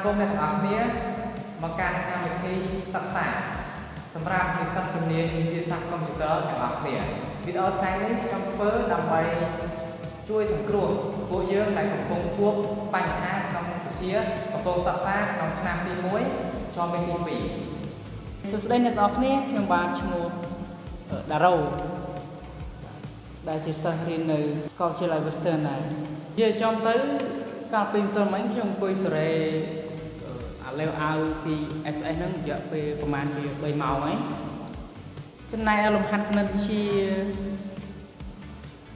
គមន៍អ្នកទាំងអស់គ្នាមកកាន់កម្មវិធីសិក្សាសម្រាប់និស្សិតជំនាញវិទ្យាសាស្ត្រកុំព្យូទ័រទាំងអស់គ្នាវីដេអូថ្ងៃនេះខ្ញុំធ្វើដើម្បីជួយសង្គ្រោះពួកយើងដែលកំពុងជួបបញ្ហាក្នុងវិជ្ជាកំពុងសិក្សាក្នុងឆ្នាំទី1ចូលមេទី2សួស្តីអ្នកទាំងអស់គ្នាខ្ញុំបានឈ្មោះដារ៉ូដែលជាសិស្សរៀននៅសាកលវិទ្យាល័យ Western ដែរនិយាយចំទៅកាលពីម្សិលមិញខ្ញុំអង្គុយសេរីអាវ CSS ហ្នឹងរយៈពេលប្រហែលជា3ម៉ោងហើយចំណែកលំហាត់គណិតវិទ្យា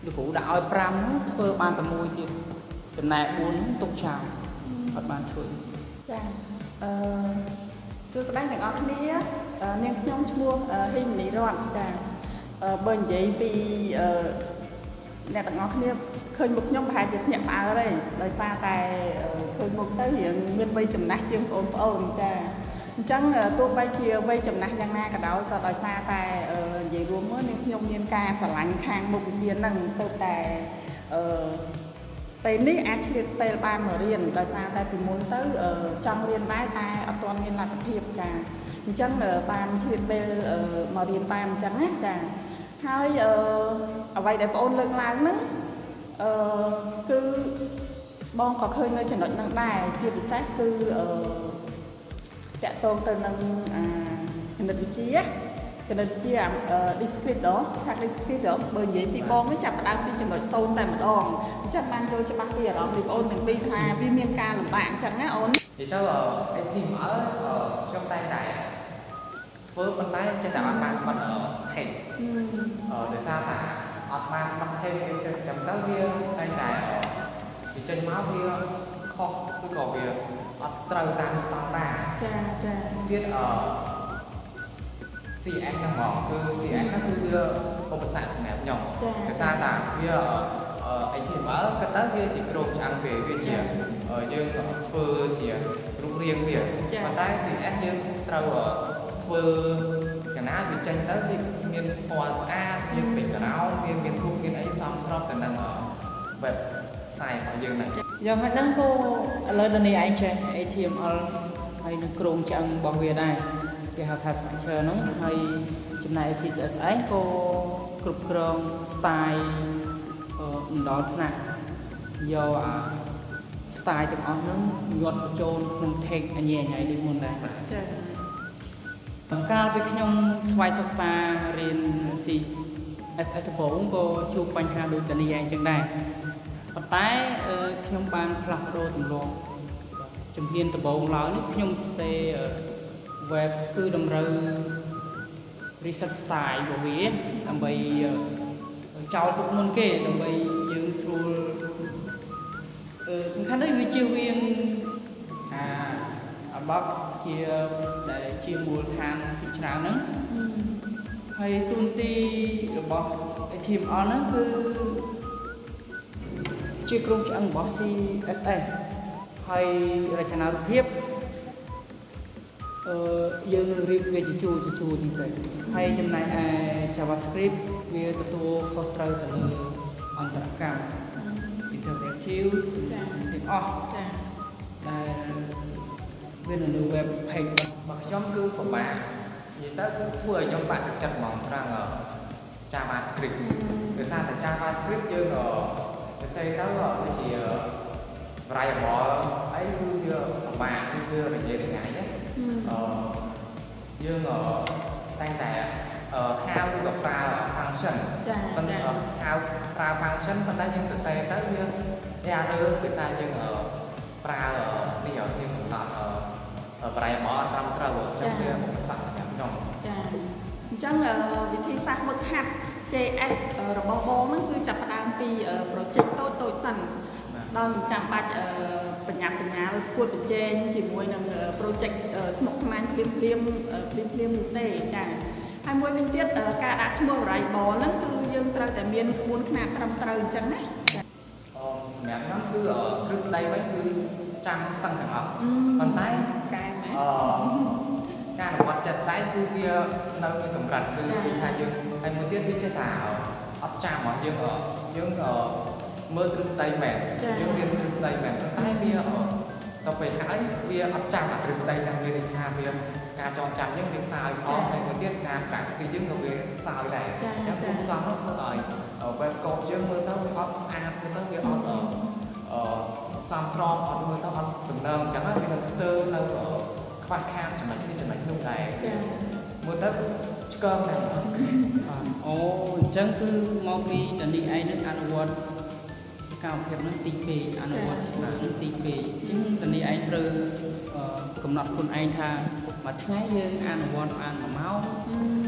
លោកគ្រូដាក់ឲ្យ5ហ្នឹងធ្វើបានតែមួយទៀតចំណែក4ទុកចោលអត់បានធ្វើចាសួស្តីទាំងអស់គ្នានាងខ្ញុំឈ្មោះហ៊ីមនីរតចាបើនិយាយពីអ្នកទាំងអស់គ្នាឃើញមុខខ្ញុំប្រហែលជាភ្ញាក់ផ្អើលទេដោយសារតែឃើញមុខទៅរៀងមានវ័យចំណាស់ជាងបងប្អូនចាអញ្ចឹងទោះបីជាវ័យចំណាស់យ៉ាងណាក៏ដោយក៏ដោយសារតែនិយាយរួមមកនាងខ្ញុំមានការស្រឡាញ់ខាងមុខវិជ្ជាហ្នឹងទៅតែពេលនេះអាចឆ្លៀតពេលបានមករៀនដោយសារតែពីមុនទៅចង់រៀនដែរតែអត់ទាន់មានលទ្ធភាពចាអញ្ចឹងបានឆ្លៀតពេលមករៀនបានអញ្ចឹងណាចាហើយអ្វីដែលបងអូនលើកឡើងហ្នឹងគឺបងក៏ឃើញនៅចំណុចហ្នឹងដែរជាពិសេសគឺតាក់ទងទៅនឹងគណិតវិទ្យាdiscrete ថា discrete បើនិយាយពីបងនេះចាប់ផ្ដើមពីចំណុច0តែម្ដងអញ្ចឹងបានយល់ច្បាស់ពីអារម្មណ៍ពីបងអូនទាំងពីរថាវាមានការលំបាកអញ្ចឹងណាអូននិយាយទៅHTMLខ្ញុំតែធ្វើប៉ុន្តែចេះតែអត់បានបាត់ថេកដោយសារថាអត់បានបាត់ថេកទៅចាំទៅវាតែវាចេញមកវាខុសឬក៏វាអត់ត្រូវតាមស្តង់ដារចាទៀតCN ហ្នឹងហ្មងគឺ CN ហ្នឹងគឺវាឧបសគ្គសម្រាប់ខ្ញុំដោយសារតែវា HTML ក៏ទៅវាជាគ្រោងឆ្អឹងវាជាយើងធ្វើជារូបរាងវាប៉ុន្តែ CS យើងត្រូវធ្វើកណាវាចេញទៅវាមានពណ៌ស្អាតមានពេកក្រោមវាមានរូបមានអីសមស្របទៅនឹង website របស់យើងហ្នឹងយ៉ាងហ្នឹងក៏ឥឡូវដល់នេះឯងចេះ HTML ហើយនឹងគ្រោងឆ្អឹងរបស់វាដែរគេហៅថា structure ហ្នឹងហើយចំណែក CSS ក៏គ្រប់គ្រង style ដល់ថ្នាក់យកstyle ទាំងអស់ហ្នឹងញាត់បញ្ចូលក្នុង tag អញ្ញែនេះមុនដែរចាបង្កាលពីខ្ញុំស្វ័យសិក្សារៀន CSS ដំបូងក៏ជួបបញ្ហាដូចតែនេះឯងចឹងដែរប៉ុន្តែខ្ញុំបានផ្លាស់ប្ដូរទម្លាប់ជំហានដំបូងឡើយនេះខ្ញុំ stay web គឺតម្រូវ reset style របស់វាដើម្បីចោលទុកមុនគេដើម្បីយើងស្រួលសំខាន់ទៅវាជៀសវាងអាបបជាដែលជាមូលដ្ឋានពីច្រើនហ្នឹងហើយទូនទីរបស់ HTML ហ្នឹងគឺជាគ្រោងឆ្អឹងរបស់ CSS ហើយរចនារូបភាពយើងរៀបវាជាជួរចឹងទៅហើយចំណែកឯ JavaScript វាទទួលខុសត្រូវទៅលើអន្តរកម្ម interactive ទាំងអស់ដែលវានៅលើ web page របស់ខ្ញុំគឺពិបាកនិយាយទៅគឺធ្វើឲ្យខ្ញុំបាក់ទឹកចិត្តហ្មងត្រង់ JavaScript ដោយសារតែ JavaScript យើងទៅសេទៅវាជា variable អីគឺវាពិបាកគឺវារញ៉េរញ៉ៃណាយើងតែងតែហៅឬក៏ប្រើ function ប៉ុន្តែហៅប្រើ function ប៉ុន្តែយើងទៅសេទៅវាអានដោយសារយើងប្រើនេះយើងកំណត់ variable ត្រឹមត្រូវអញ្ចឹងវាឧបសគ្គសម្រាប់ខ្ញុំចាអញ្ចឹងវិធីសាស្ត្រហ្វឹកហាត់ JS របស់បងហ្នឹងគឺចាប់ផ្ដើមពី project តូចសិនដោយមិនចាំបាច់បញ្ញាបញ្ញាគួតប្រជែងជាមួយនឹង project ស្មុគស្មាញភ្លាមនោះទេចាហើយមួយវិញទៀតការដាក់ឈ្មោះ variable ហ្នឹងគឺយើងត្រូវតែមានក្បួនខ្នាតត្រឹមត្រូវអញ្ចឹងណាសម្រាប់ខ្ញុំគឺទ្រឹស្ដីវិញគឺចាំសឹងទាំងអស់ប៉ុន្តែកែមែនការអនុវត្តជាក់ស្ដែងគឺវានៅមានកម្រិតគឺនិយាយថាយើងហើយមួយទៀតវាចេះថាអត់ចាំរបស់យើងមើលទ្រឹស្ដីមែនយើងរៀនទ្រឹស្ដីមែនប៉ុន្តែវា តទៅហើយវាអត់ចាំអាទ្រឹស្ដីនឹងវាថាវាការចងចាំយើងវាខ្សោយផងហើយមួយទៀតការប្រាក់គឺយើងក៏វាខ្សោយដែរអញ្ចឹងខ្ញុំសំនោះធ្វើឲ្យ web code យើងមើលទៅវាអត់ស្អាតទៅវាអត់សំស្របអត់មើលទៅអត់ដំណើរអញ្ចឹងវានឹងស្ទើរនៅខ្វះខាតចំណុចនេះចំណុចនោះដែរមើលទៅឆ្កឹងដែរអូអញ្ចឹងគឺមកពីតានីឯងនឹងអនុវត្តសកម្មភាពនឹងទី2អនុវត្តធ្វើនឹងទី2អញ្ចឹងតានីឯងត្រូវកំណត់ខ្លួនឯងថាមួយថ្ងៃយើងអនុវត្តបាន1ម៉ោង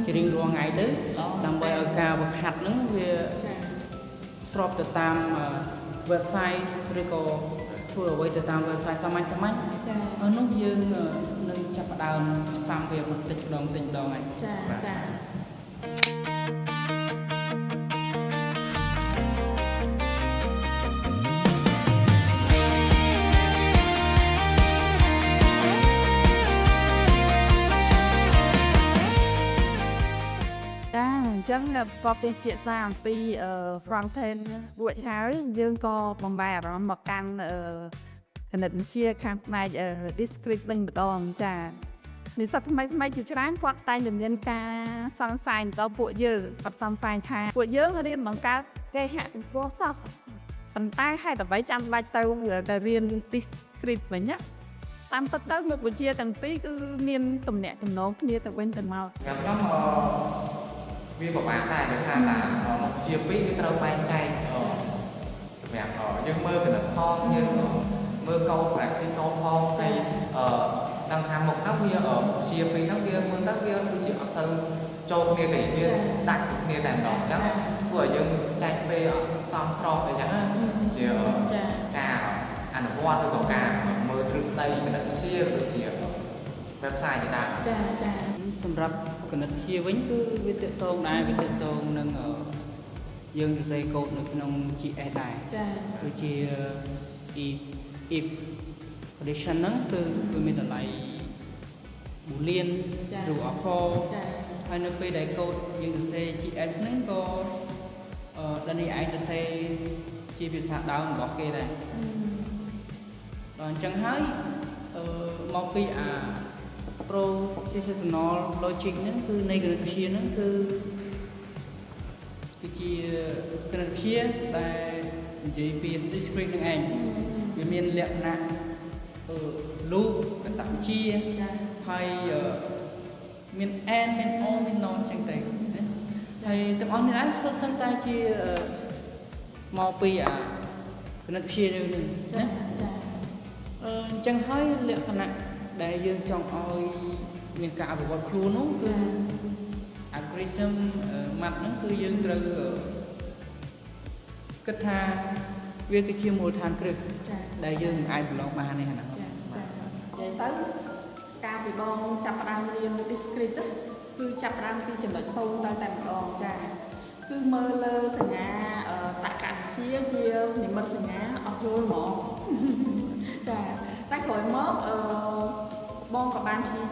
ជារៀងរាល់ថ្ងៃទៅដើម្បីឲ្យការវឹកហាត់នឹងវាស្របទៅតាម website ឬក៏ធ្វើអ្វីទៅតាម website សាមញ្ញចានោះយើងនឹងចាប់ផ្ដើមផ្សំវាបន្តិចម្ដងហើយចាអញ្ចឹងបន្ទាប់ពីពិភាក្សាអំពី front end រួចហើយយើងក៏បំបែរអារម្មណ៍មកកាន់គណិតវិទ្យាខាងផ្នែក discrete វិញម្ដងចានិស្សិតថ្មីជាច្រើនគាត់តែងតែមានការសង្ស័យដល់ពួកយើងគាត់សង្ស័យថាពួកយើងរៀនបង្កើតគេហទំព័រសោះប៉ុន្តែហេតុអ្វីចាំបាច់ទៅរៀន discrete វិញណាតាមពិតទៅមុខវិជ្ជាទាំងពីរគឺមានទំនាក់ទំនងគ្នាទៅវិញទៅមកខ្ញុំវាពិបាកដែរដោយសារតែមុខវិជ្ជាពីរវាត្រូវបែងចែកសម្រាប់យើងមើលគណិតផងយើងមើលកូដ practice កូដផងហើយដឹងថាមុខហ្នឹងវាមុខវិជ្ជាពីរហ្នឹងវាមើលទៅវាគឺជាអត់សូវចូលគ្នាទេវាដាច់ពីគ្នាតែម្ដងអញ្ចឹងធ្វើឲ្យយើងចែកពេលអត់សមស្របអីចឹងជាការអនុវត្តឬក៏ការមើលទ្រឹស្ដីគណិតវិទ្យាឬជា website ជាដើមចាសម្រាប់គណិតវិទ្យាវិញគឺវាទាក់ទងដែរវាទាក់ទងនឹងយើងសរសេរកូដនៅក្នុង GS ដែរគឺជា if condition ហ្នឹងគឺវាមានតម្លៃ boolean true or false ហើយនៅពេលដែលកូដយើងសរសេរ GS ហ្នឹងក៏ដល់នេះឯងសរសេរជាភាសាដើមរបស់គេដែរដល់អញ្ចឹងហើយមកពីpropositional logic ហ្នឹងគឺនៃគណិតវិទ្យាហ្នឹងគឺជាគណិតវិទ្យាដែលនិយាយពី discrete ហ្នឹងឯងវាមានលក្ខណៈloop កតវិទ្យាហើយមាន and មាន or មាន non អញ្ចឹងទៅណាហើយទាំងអស់នេះឯងសុទ្ធសឹងតែជាមកពីគណិតវិទ្យានេះណាអញ្ចឹងហើយលក្ខណៈដែលយើងចង់ឲ្យមានការអភិវឌ្ឍខ្លួននោះគឺ algorithm ម៉ាត់ហ្នឹងគឺយើងត្រូវគិតថាវាគឺជាមូលដ្ឋានគ្រឹះដែលយើងអាចប្រឡងបាននេះណានិយាយទៅការពីបងចាប់ផ្ដើមរៀន discrete គឺចាប់ផ្ដើមពីចំណុច0ទៅតែម្ដងចាគឺមើលលើសញ្ញាតក្កវិទ្យាជានិមិត្តសញ្ញាអត់យល់ហ្មងចាតែក្រោយមកបងក៏បានព្យា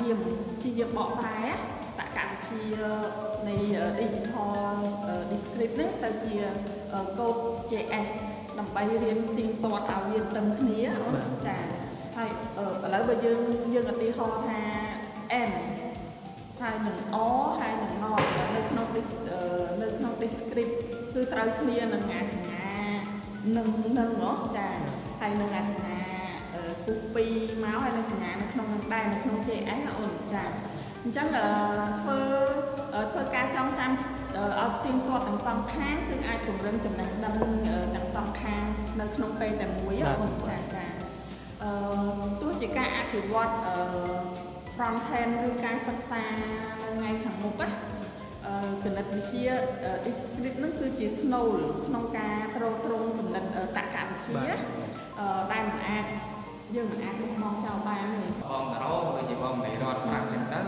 យាមបកប្រែតក្កវិទ្យានៃ digital discrete ហ្នឹងទៅជាកូដ JS ដើម្បីរៀនទៀងទាត់ឲ្យវាតឹងគ្នាចាហើយឥឡូវបើយើងឧទាហរណ៍ថា n ហើយនឹង o ហើយនឹង not នៅក្នុង discrete គឺត្រូវគ្នានឹងអាសញ្ញានឹងចាហើយនឹងអាសញ្ញាគូ2មកហើយនឹងសញ្ញានៅក្នុងនឹងដែរនៅក្នុង JS អូនចាអញ្ចឹងធ្វើការចងចាំឲ្យទៀងទាត់ទាំងសងខាងគឺអាចពង្រឹងចំណេះដឹងទាំងសងខាងនៅក្នុងពេលតែមួយអូនចាទោះជាការអភិវឌ្ឍfront end ឬការសិក្សានៅថ្ងៃខាងមុខគណិតវិទ្យា discrete ហ្នឹងគឺជាស្នូលក្នុងការទ្រទ្រង់គណិតតក្កវិទ្យាដែលយើងមិនអាចបោះបង់ចោលបានទេបងតារ៉ូដូចជាបងនិយាយរត់ប្រាប់ចឹងទៅ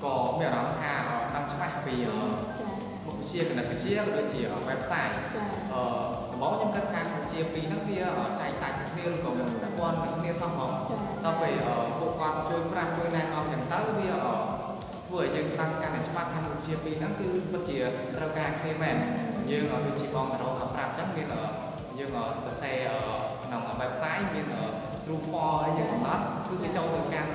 ក៏មានអារម្មណ៍ថាដឹងច្បាស់ពីមុខវិជ្ជាគណិតវិទ្យាក៏ដូចជា website ដំបូងខ្ញុំគិតថាមុខវិជ្ជាពីរហ្នឹងវាចែកដាច់គ្នាឬក៏វាពាក់ព័ន្ធនឹងគ្នាសោះហ្មងដល់ពេលពួកគាត់ជួយប្រាប់ជួយណែនាំចឹងទៅវាធ្វើឲ្យយើងដឹងកាន់តែច្បាស់ថាមុខវិជ្ជាពីរហ្នឹងគឺពិតជាត្រូវការគ្នាមែនយើងដូចជាបងតារ៉ូក៏ប្រាប់ចឹងមានយើងសរសេរក្នុង website មាន true for អីចឹងអត់គឺវាចូលទៅកាន់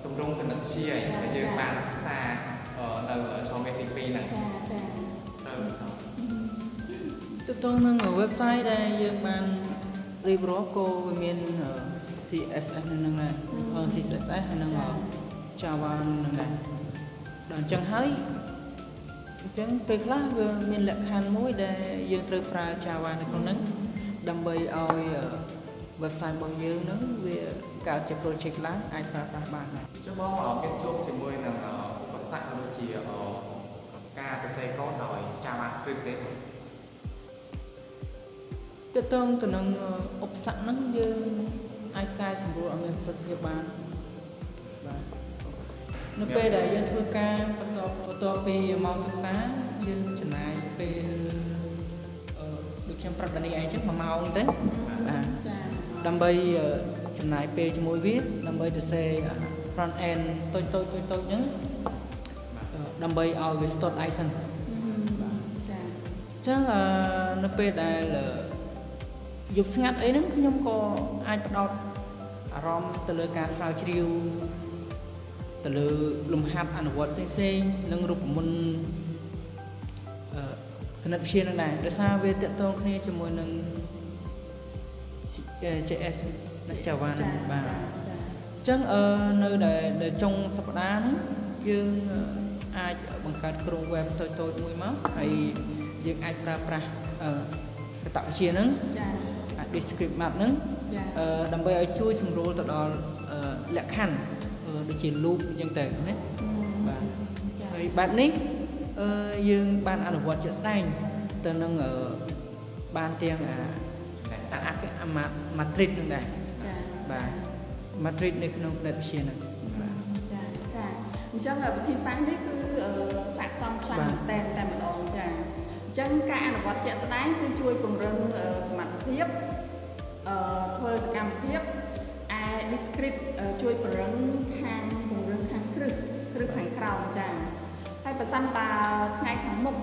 ទម្រង់គណិតវិទ្យាដែលយើងបានសិក្សានៅចំមេទី2ហ្នឹងទៅទៅទៅនឹង website ដែលយើងបានរៀបរាប់ក៏វាមាន CSS នៅនឹងដែរ CSS ហើយនឹង Java នឹងដែរដល់អញ្ចឹងហើយអញ្ចឹងពេលខ្លះវាមានលក្ខខណ្ឌមួយដែលយើងត្រូវប្រើ Java នៅក្នុងហ្នឹងដើម្បីឲ្យ website របស់យើងហ្នឹងវាកើតជា project ឡើងអាចប្រើប្រាស់បានដែរ ចុះបងមានជួបជាមួយនឹងឧបសគ្គដូចជាការសរសេរកូដដោយ JavaScript ទេទៅទៅនឹងឧបសគ្គហ្នឹងយើងអាចកែសម្រួលឲ្យមានប្រសិទ្ធភាពបានបាទនៅពេលដែលយើងធ្វើការបន្តពីមកសិក្សាយើងចំណាយពេលដូចខ្ញុំប្រាប់ដល់នេះឯងចឹង1ម៉ោងទេបាទដើម្បីចំណាយពេលជាមួយវាដើម្បីទៅសេ front end តូចហ្នឹងដើម្បីឲ្យវាស្ទាត់ឯងសិនចាអញ្ចឹងនៅពេលដែលយប់ស្ងាត់អីហ្នឹងខ្ញុំក៏អាចផ្ដោតអារម្មណ៍ទៅលើការស្រាវជ្រាវទៅលើលំហាត់អនុវត្តផ្សេងៗនិងរូបមន្តគណិតវិទ្យានឹងដែរដោយសារវាទាក់ទងគ្នាជាមួយនឹង JS និង Java នឹងបាទអញ្ចឹងនៅដែលចុងសប្តាហ៍ហ្នឹងយើងអាចបង្កើតក្រុម web តូចមួយមកហើយយើងអាចប្រើប្រាស់កតវិទ្យាហ្នឹងdescript map ហ្នឹងដើម្បីឲ្យជួយសម្រួលទៅដល់លក្ខខណ្ឌដូចជា loop អញ្ចឹងទៅណាបាទហើយបែបនេះយើងបានអនុវត្តជាក់ស្ដែងទៅនឹងបានទាំងmatrix ហ្នឹងដែរបាទ matrix នៅក្នុងគណិតវិទ្យាហ្នឹងចាអញ្ចឹងវិធីសាស្ត្រនេះគឺស័ក្តិសមខ្លាំងតែម្ដងចាអញ្ចឹងការអនុវត្តជាក់ស្ដែងគឺជួយពង្រឹងសមត្ថភាពធ្វើសកម្មភាពdescript ជួយពង្រឹងខាងគ្រឹះខាងក្រោមចាហើយបើសិនបើថ្ងៃខាងមុខ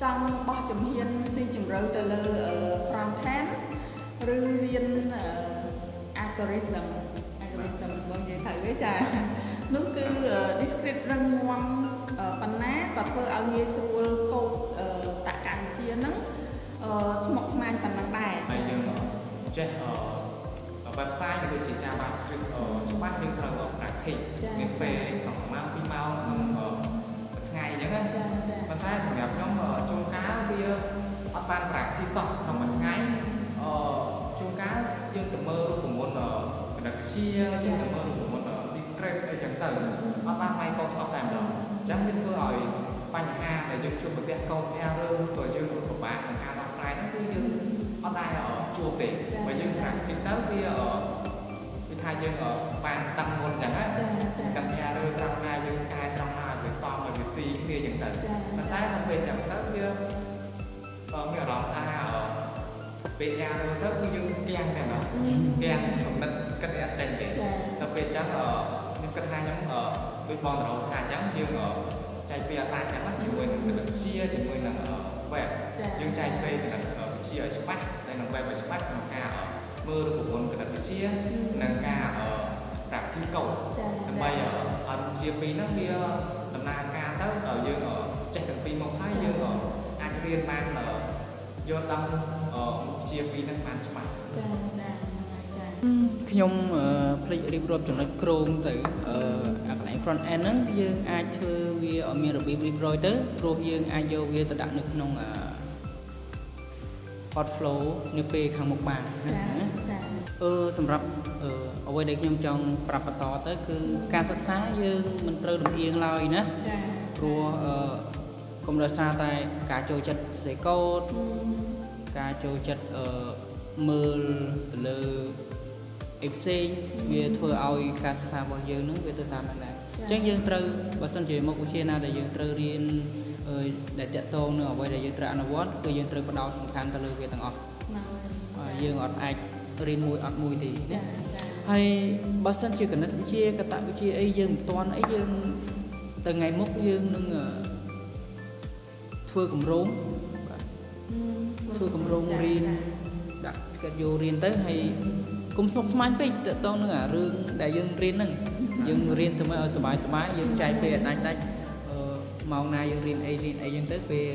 ចង់បោះជំហានស៊ីជម្រៅទៅលើ front end ឬរៀន algorithm របស់យើងទៅទេចានោះគឺ descript រឹងមាំប៉ុណ្ណាក៏ធ្វើឲ្យងាយស្រួលកូដតក្កវិទ្យាហ្នឹងស្មុគស្មាញប៉ុណ្ណឹងដែរហើយយើងចេះwebsite ដូចជា JavaScript ច្បាស់យើងត្រូវ practice មានពេលក្នុងម៉ោង2ម៉ោងក្នុងថ្ងៃអញ្ចឹងណាប៉ុន្តែសម្រាប់ខ្ញុំជួនកាលវាអត់បាន practice សោះក្នុងមួយថ្ងៃជួនកាលយើងទៅមើលរូបមន្តគណិតវិទ្យាយើងទៅមើលរូបមន្ត descript អីចឹងទៅអត់បានវាយកូដសោះតែម្ដងអញ្ចឹងវាធ្វើឲ្យបញ្ហាដែលយើងជួបប្រទះកូដ error ក៏យើងពិបាកក្នុងការដោះស្រាយហ្នឹងគឺយើងអត់ដែរជួបទេបើយើង practice ទៅវាថាយើងបានដឹងមុនអញ្ចឹងណាដឹង error ត្រង់ណាយើងកែត្រង់ណាឲ្យវាសមឲ្យវាស៊ីគ្នាអញ្ចឹងទៅប៉ុន្តែដល់ពេលអញ្ចឹងទៅវាមានអារម្មណ៍ថាពេល error ទៅគឺយើងទាំងតែម្ដងទាំងកំណត់គិតអត់ចេញទេដល់ពេលអញ្ចឹងខ្ញុំគិតថាខ្ញុំដូចបងតារោថាអញ្ចឹងយើងចែកពេលអត់បានអញ្ចឹងណាជាមួយនឹងគណិតវិទ្យាជាមួយនឹង web យើងចែកពេលគណិតវិទ្យាឲ្យច្បាស់តែនឹង web ឲ្យច្បាស់ក្នុងការមើលរូបមន្តគណិតវិទ្យានិងការ practice code ដើម្បីឲ្យវិទ្យាពីរហ្នឹងវាដំណើរការទៅឲ្យយើងចេះទាំងពីរមកហើយយើងអាចរៀនបានយល់ដឹងវិទ្យាពីរហ្នឹងបានច្បាស់ខ្ញុំភ្លេចរៀបរាប់ចំណុចគ្រោងទៅកន្លែង front end ហ្នឹងយើងអាចធ្វើវាឲ្យមានរបៀបរៀបរយទៅព្រោះយើងអាចយកវាទៅដាក់នៅក្នុងhot flow នៅពេលខាងមុខបានណាសម្រាប់អ្វីដែលខ្ញុំចង់ប្រាប់បន្តទៅគឺការសិក្សាយើងមិនត្រូវលំអៀងឡើយណាព្រោះកុំដោយសារតែការចូលចិត្តសរសេរកូដការចូលចិត្តមើលទៅលើអីផ្សេងវាធ្វើឲ្យការសិក្សារបស់យើងនឹងវាទៅតាមដែរអញ្ចឹងយើងត្រូវបើសិនជាមុខវិជ្ជាណាដែលយើងត្រូវរៀនដែលតាក់ទងនឹងអ្វីដែលយើងត្រូវអនុវត្តគឺយើងត្រូវផ្ដោតសំខាន់ទៅលើវាទាំងអស់យើងអត់អាចរៀនមួយអត់មួយទេណាហើយបើសិនជាគណិតវិទ្យាកតវិទ្យាអីយើងមិនទាន់អីយើងទៅថ្ងៃមុខយើងនឹងធ្វើគម្រោងរៀនដាក់ schedule រៀនទៅហើយ គុំស្មុគស្មាញពេកតើតោះនឹងអារឿងដែលយើងរៀនហ្នឹងយើងរៀនទៅមើលឲ្យសប្បាយយើងចែកពេលដាច់ម៉ោងណាយើងរៀនអីយើងទៅពេល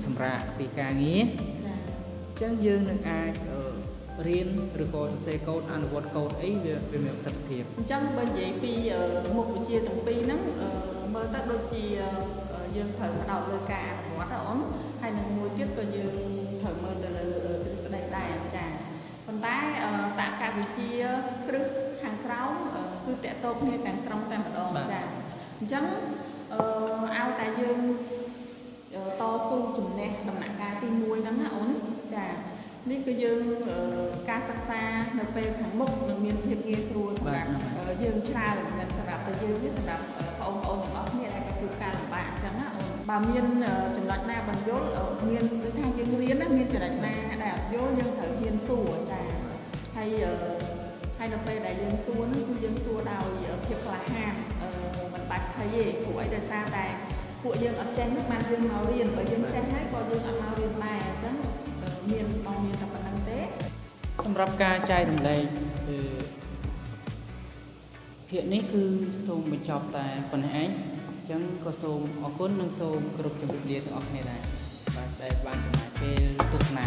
សម្រាប់ពីការងារអញ្ចឹងយើងនឹងអាចរៀនឬក៏សរសេរកូដអនុវត្តកូដអីវាមានប្រសិទ្ធភាពអញ្ចឹងបើនិយាយពីមុខវិជ្ជាទាំងពីរហ្នឹងមើលទៅដូចជាយើងត្រូវផ្ដោតលើការអនុវត្តអូនហើយនឹងមួយទៀតក៏យើងត្រូវមើលទៅលើទ្រឹស្ដីដែរចា៎ប៉ុន្តែតក្កវិជ្ជាគ្រឹះខាងក្រោមគឺតកតោគ្នាទាំងស្រុងតែម្ដងចា៎អញ្ចឹងឲ្យតែយើងតស៊ូជំនះដំណាក់កាលទី1ហ្នឹងណាអូនចា៎នេះគឺយើងការសិក្សានៅពេលខាងមុខនឹងមានភាពងាយស្រួលសម្រាប់យើងច្រើនមិនសម្រាប់តែយើងទេសម្រាប់បងប្អូនទាំងអស់គ្នាដែលជួបការលំបាកអញ្ចឹងណាអូនបើមានចំណុចណាបញ្យល់មានដូចថាយើងរៀនណាមានចំណុចណាដែលអត់យល់យើងត្រូវហ៊ានសួរចា៎ហើយនៅពេលដែលយើងសួរនោះគឺយើងសួរដោយភាពក្លាហានមិនបាច់ភ័យទេព្រោះអីដោយសារតែពួកយើងអត់ចេះនោះបានយើងមករៀនបើយើងចេះហើយក៏យើងអត់មករៀនដែរអញ្ចឹងមានតែប៉ុណ្្នឹងទេសម្រាប់ការចែករំលែកគឺភាគនេះគឺសូមបញ្ចប់តែប៉ុណ្ណេះឯងអញ្ចឹងក៏សូមអរគុណនិងសូមគោរពជម្រាបលាទាំងអស់គ្នាដែរបាទដែលបានចំណាយពេលទស្សនា